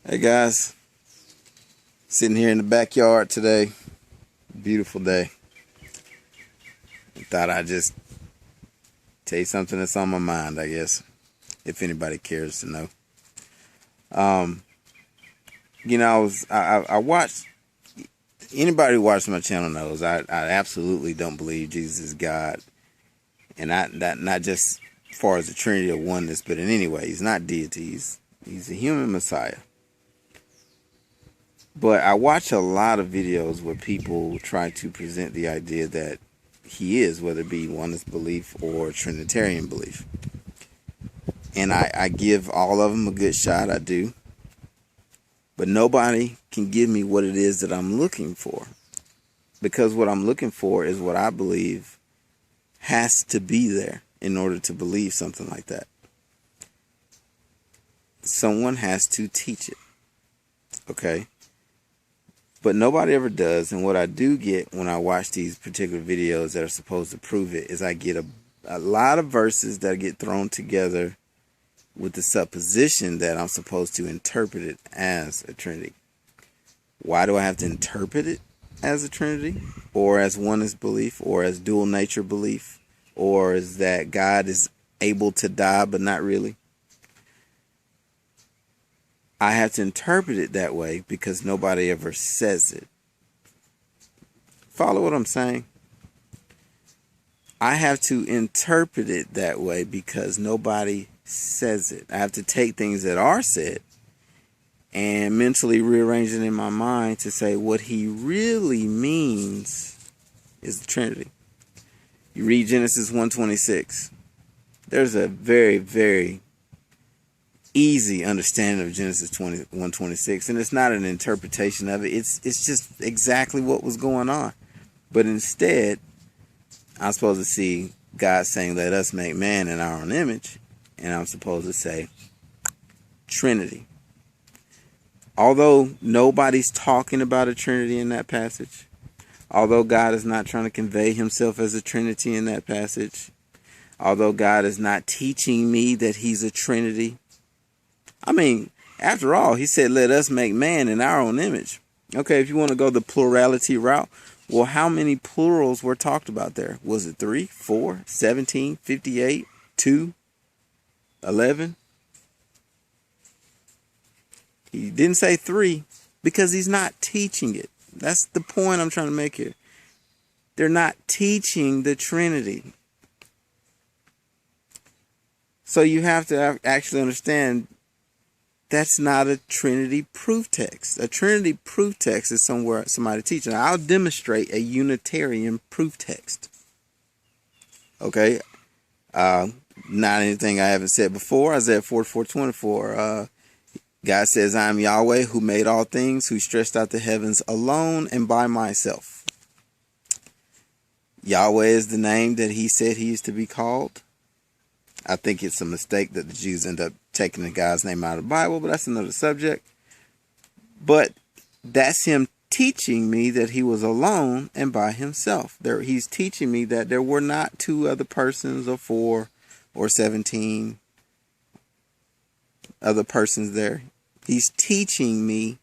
Hey guys, sitting here in the backyard today. Beautiful day. Thought I'd just tell you something that's on my mind, I guess, if anybody cares to know. I watched, anybody who watches my channel knows I absolutely don't believe Jesus is God. And not just as far as the Trinity of oneness, but in any way, he's not deity. He's a human Messiah. But I watch a lot of videos where people try to present the idea that he is, whether it be oneness belief or Trinitarian belief. And I give all of them a good shot, I do. But nobody can give me what it is that I'm looking for. Because what I'm looking for is what I believe has to be there in order to believe something like that. Someone has to teach it. Okay? But nobody ever does, and what I do get when I watch these particular videos that are supposed to prove it is I get a lot of verses that get thrown together with the supposition that I'm supposed to interpret it as a Trinity. Why do I have to interpret it as a Trinity? Or as oneness belief? Or as dual nature belief? Or is that God is able to die but not really? I have to interpret it that way because nobody ever says it. Follow what I'm saying? I have to interpret it that way because nobody says it. I have to take things that are said and mentally rearrange it in my mind to say what he really means is the Trinity. You read Genesis 1:26. There's a very, very easy understanding of Genesis 1:26, and it's not an interpretation of it. It's just exactly what was going on. But instead, I'm supposed to see God saying, "Let us make man in our own image," and I'm supposed to say Trinity. Although nobody's talking about a Trinity in that passage, although God is not trying to convey himself as a Trinity in that passage, although God is not teaching me that he's a Trinity. I mean, after all, he said, let us make man in our own image. Okay, if you want to go the plurality route, well, how many plurals were talked about there? Was it 3, 4, 17, 58, 2, 11? He didn't say 3 because he's not teaching it. That's the point I'm trying to make here. They're not teaching the Trinity. So you have to actually understand that's not a Trinity proof text. A Trinity proof text is somewhere somebody teaching. I'll demonstrate a Unitarian proof text. Okay? Not anything I haven't said before. Isaiah 44:24. God says, I am Yahweh who made all things, who stretched out the heavens alone and by myself. Yahweh is the name that he said he is to be called. I think it's a mistake that the Jews end up taking the guy's name out of the Bible, but that's another subject. But that's him teaching me that he was alone and by himself. He's teaching me that there were not 2 other persons or 4 or 17 other persons there. He's teaching me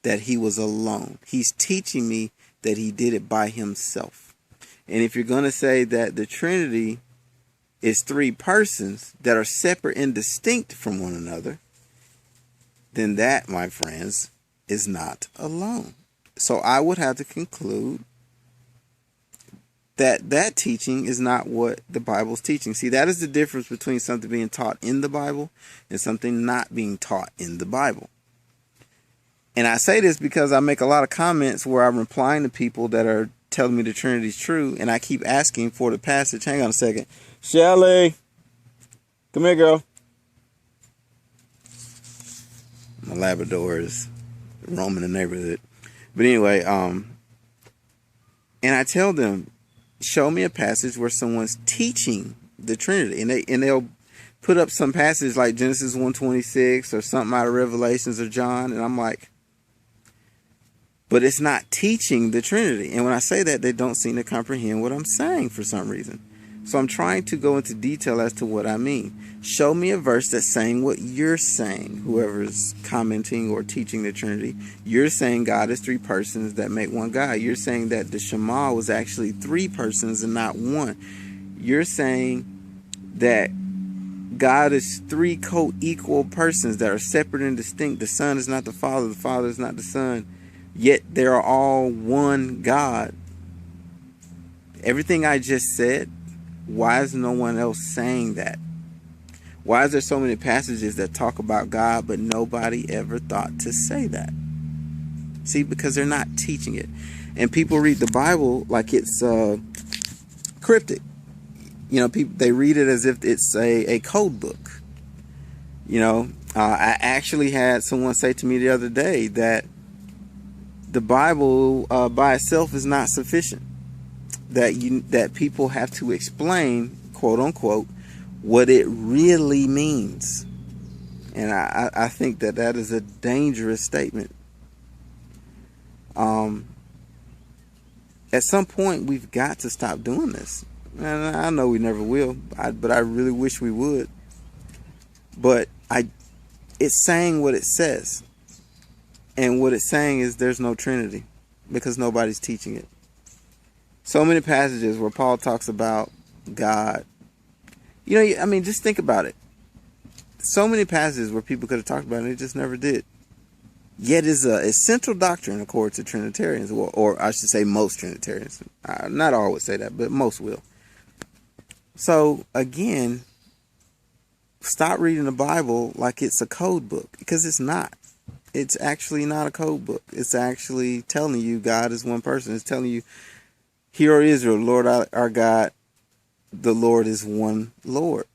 that he was alone. He's teaching me that he did it by himself. And if you're going to say that the Trinity is 3 persons that are separate and distinct from one another, then that, my friends, is not alone. So I would have to conclude that that teaching is not what the Bible's teaching. See, that is the difference between something being taught in the Bible and something not being taught in the Bible. And I say this because I make a lot of comments where I'm replying to people that are telling me the Trinity is true, and I keep asking for the passage. Hang on a second. Shelly, come here, girl. My Labrador is roaming the neighborhood. But anyway, and I tell them, show me a passage where someone's teaching the Trinity, and they'll put up some passage like Genesis 1:26 or something out of Revelations or John, and I'm like, but it's not teaching the Trinity. And when I say that, they don't seem to comprehend what I'm saying for some reason. So I'm trying to go into detail as to what I mean. Show me a verse that's saying what you're saying. Whoever's commenting or teaching the Trinity, you're saying God is three persons that make one God. You're saying that the Shema was actually three persons and not one. You're saying that God is three co-equal persons that are separate and distinct. The Son is not the Father is not the Son, yet they are all one God. Everything I just said, why is no one else saying that? Why is there so many passages that talk about God, but nobody ever thought to say that? See, because they're not teaching it. And people read the Bible like it's cryptic. You know, people, they read it as if it's a code book. You know, I actually had someone say to me the other day that the Bible by itself is not sufficient. That people have to explain, quote unquote, what it really means. And I think that that is a dangerous statement. At some point, we've got to stop doing this. And I know we never will, but I really wish we would. But it's saying what it says. And what it's saying is there's no Trinity because nobody's teaching it. So many passages where Paul talks about God. You know, I mean, just think about it. So many passages where people could have talked about it and they just never did. Yet is a central doctrine according to Trinitarians, or I should say most Trinitarians. Not all would say that, but most will. So, again, stop reading the Bible like it's a code book, because it's not. It's actually not a code book. It's actually telling you God is one person. It's telling you, hear, O Israel, Lord our God, the Lord is one Lord.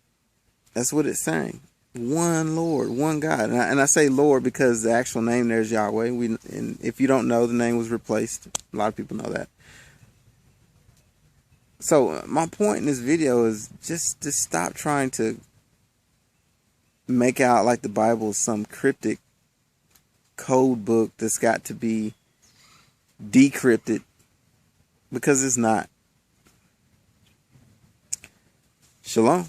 That's what it's saying. One Lord, one God. And I say Lord because the actual name there is Yahweh. And if you don't know, the name was replaced. A lot of people know that. So my point in this video is just to stop trying to make out like the Bible is some cryptic code book that's got to be decrypted, because it's not. Shalom.